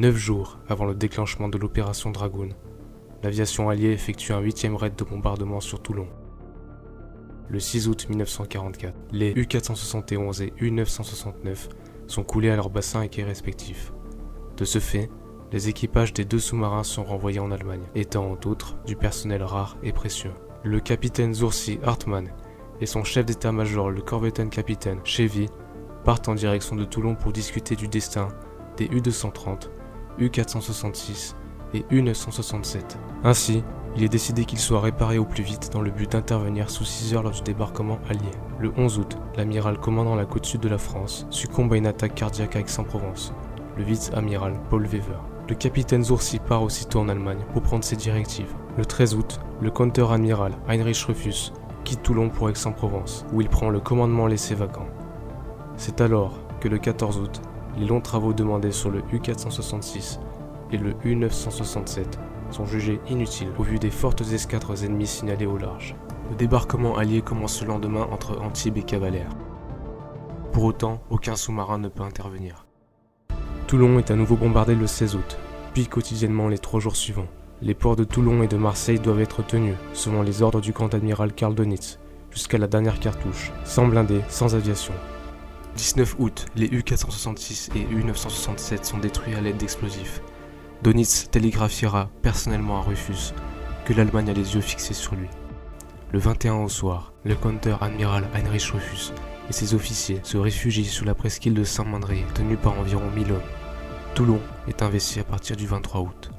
9 jours avant le déclenchement de l'opération Dragoon, l'aviation alliée effectue un 8e raid de bombardement sur Toulon. Le 6 août 1944, les U-471 et U-969 sont coulés à leur bassin et quais respectifs. De ce fait, les équipages des 2 sous-marins sont renvoyés en Allemagne, étant entre autres du personnel rare et précieux. Le capitaine Zursi Hartmann et son chef d'état-major, le corvettan-capitaine Chevy, partent en direction de Toulon pour discuter du destin des U-230, U-466 et U-967. Ainsi, il est décidé qu'ils soient réparés au plus vite dans le but d'intervenir sous 6 heures lors du débarquement allié. Le 11 août, l'amiral commandant la côte sud de la France succombe à une attaque cardiaque à Aix-en-Provence, le vice-amiral Paul Weber. Le capitaine Zursi part aussitôt en Allemagne pour prendre ses directives. Le 13 août, le contre-amiral Heinrich Röfus quitte Toulon pour Aix-en-Provence, où il prend le commandement laissé vacant. C'est alors que le 14 août, les longs travaux demandés sur le U-466 et le U-967 sont jugés inutiles au vu des fortes escadres ennemies signalées au large. Le débarquement allié commence le lendemain entre Antibes et Cavalère. Pour autant, aucun sous-marin ne peut intervenir. Toulon est à nouveau bombardé le 16 août, puis quotidiennement les 3 jours suivants. Les ports de Toulon et de Marseille doivent être tenus, selon les ordres du grand amiral Karl Dönitz, jusqu'à la dernière cartouche, sans blindés, sans aviation. 19 août, les U-466 et U-967 sont détruits à l'aide d'explosifs. Dönitz télégraphiera personnellement à Röfus que l'Allemagne a les yeux fixés sur lui. Le 21 au soir, le contre-amiral Heinrich Röfus et ses officiers se réfugient sous la presqu'île de Saint-Mandrier, tenue par environ 1000 hommes. Toulon est investi à partir du 23 août.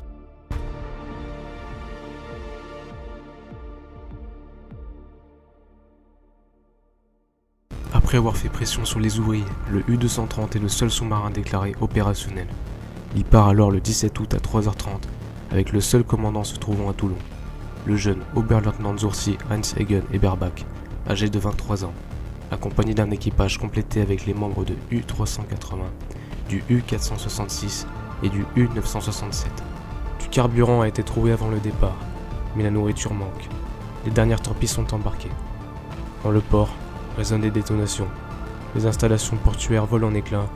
Après avoir fait pression sur les ouvriers, le U-230 est le seul sous-marin déclaré opérationnel. Il part alors le 17 août à 3h30, avec le seul commandant se trouvant à Toulon, le jeune Oberleutnant Zursi Heinz Egen Eberbach, âgé de 23 ans, accompagné d'un équipage complété avec les membres de U-380, du U-466 et du U-967. Du carburant a été trouvé avant le départ, mais la nourriture manque. Les dernières torpilles sont embarquées. Dans le port, résonnent des détonations. Les installations portuaires volent en éclats,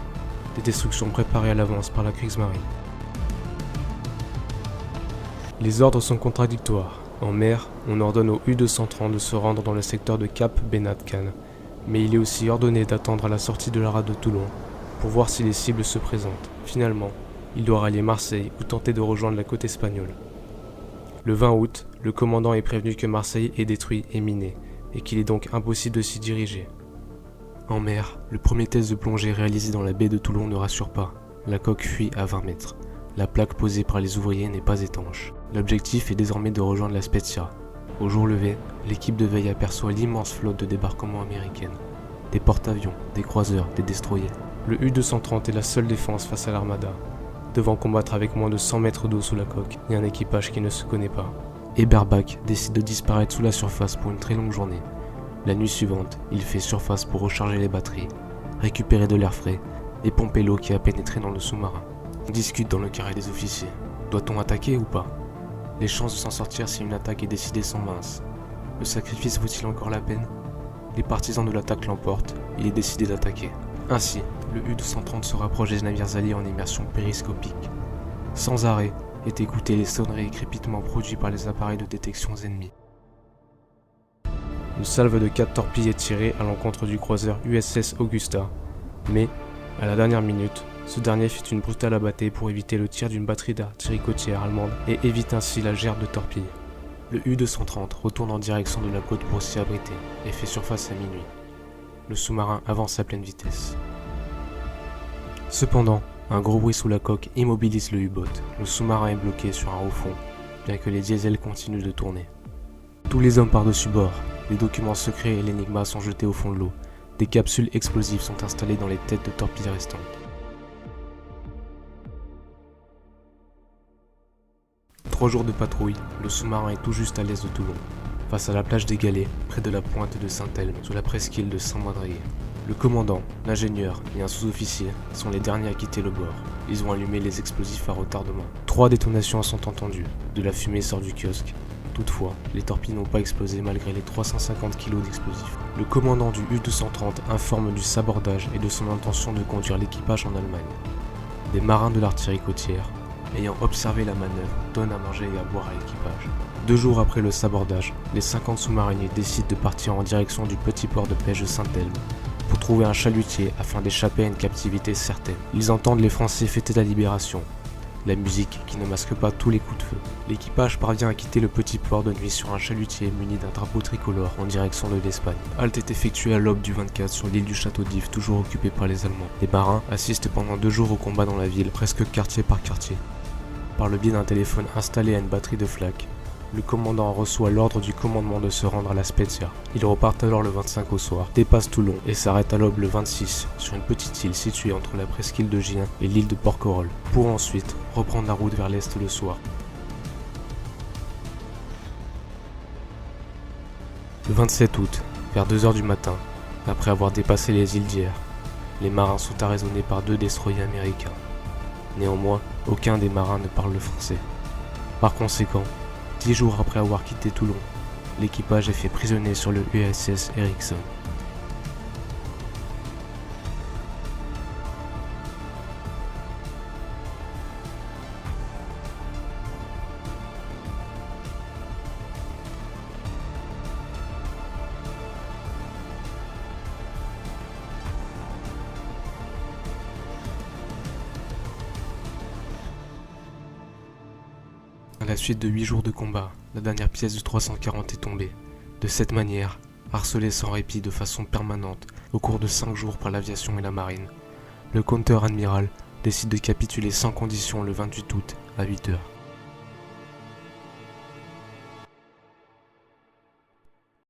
des destructions préparées à l'avance par la Kriegsmarine. Les ordres sont contradictoires. En mer, on ordonne au U-230 de se rendre dans le secteur de Cap Benat Khan, mais il est aussi ordonné d'attendre à la sortie de la rade de Toulon pour voir si les cibles se présentent. Finalement, il doit rallier Marseille ou tenter de rejoindre la côte espagnole. Le 20 août, le commandant est prévenu que Marseille est détruit et miné, et qu'il est donc impossible de s'y diriger. En mer, le premier test de plongée réalisé dans la baie de Toulon ne rassure pas. La coque fuit à 20 mètres. La plaque posée par les ouvriers n'est pas étanche. L'objectif est désormais de rejoindre la Spezia. Au jour levé, l'équipe de veille aperçoit l'immense flotte de débarquement américaine. Des porte-avions, des croiseurs, des destroyers. Le U-230 est la seule défense face à l'armada, devant combattre avec moins de 100 mètres d'eau sous la coque et un équipage qui ne se connaît pas. Eberbach décide de disparaître sous la surface pour une très longue journée. La nuit suivante, il fait surface pour recharger les batteries, récupérer de l'air frais et pomper l'eau qui a pénétré dans le sous-marin. On discute dans le carré des officiers. Doit-on attaquer ou pas? Les chances de s'en sortir si une attaque est décidée sont minces. Le sacrifice vaut-il encore la peine? Les partisans de l'attaque l'emportent, il est décidé d'attaquer. Ainsi, le U-230 se rapproche des navires alliés en immersion périscopique. Sans arrêt est écouté les sonneries et crépitements produits par les appareils de détection ennemis. Une salve de 4 torpilles est tirée à l'encontre du croiseur USS Augusta, mais, à la dernière minute, ce dernier fit une brutale abattue pour éviter le tir d'une batterie d'artillerie côtière allemande et évite ainsi la gerbe de torpilles. Le U-230 retourne en direction de la côte pour s'y abriter et fait surface à minuit. Le sous-marin avance à pleine vitesse. Cependant, un gros bruit sous la coque immobilise le U-boat. Le sous-marin est bloqué sur un haut fond, bien que les diesels continuent de tourner. Tous les hommes par-dessus bord, les documents secrets et l'énigma sont jetés au fond de l'eau. Des capsules explosives sont installées dans les têtes de torpilles restantes. Trois jours de patrouille, le sous-marin est tout juste à l'est de Toulon, face à la plage des Galets, près de la pointe de Saint-Elme, sur la presqu'île de Saint-Mandrier. Le commandant, l'ingénieur et un sous-officier sont les derniers à quitter le bord. Ils ont allumé les explosifs à retardement. 3 détonations sont entendues. De la fumée sort du kiosque. Toutefois, les torpilles n'ont pas explosé malgré les 350 kg d'explosifs. Le commandant du U-230 informe du sabordage et de son intention de conduire l'équipage en Allemagne. Des marins de l'artillerie côtière ayant observé la manœuvre, donne à manger et à boire à l'équipage. 2 jours après le sabordage, les 50 sous-mariniers décident de partir en direction du petit port de pêche de Saint-Elme pour trouver un chalutier afin d'échapper à une captivité certaine. Ils entendent les Français fêter la libération, la musique qui ne masque pas tous les coups de feu. L'équipage parvient à quitter le petit port de nuit sur un chalutier muni d'un drapeau tricolore en direction de l'Espagne. Halte est effectuée à l'aube du 24 sur l'île du Château d'If, toujours occupée par les Allemands. Les marins assistent pendant 2 jours au combat dans la ville, presque quartier par quartier. Par le biais d'un téléphone installé à une batterie de flaques, le commandant reçoit l'ordre du commandement de se rendre à la Spezia. Ils repartent alors le 25 au soir, dépassent Toulon et s'arrêtent à l'aube le 26 sur une petite île située entre la presqu'île de Gien et l'île de Porquerolles, pour ensuite reprendre la route vers l'est le soir. Le 27 août, vers 2 h du matin, après avoir dépassé les îles d'Hyères, les marins sont arraisonnés par 2 destroyers américains. Néanmoins, aucun des marins ne parle le français. Par conséquent, 10 jours après avoir quitté Toulon, l'équipage est fait prisonnier sur le USS Ericsson. À la suite de 8 jours de combat, la dernière pièce du 340 est tombée. De cette manière, harcelé sans répit de façon permanente au cours de 5 jours par l'aviation et la marine, le contre-amiral décide de capituler sans condition le 28 août à 8 h.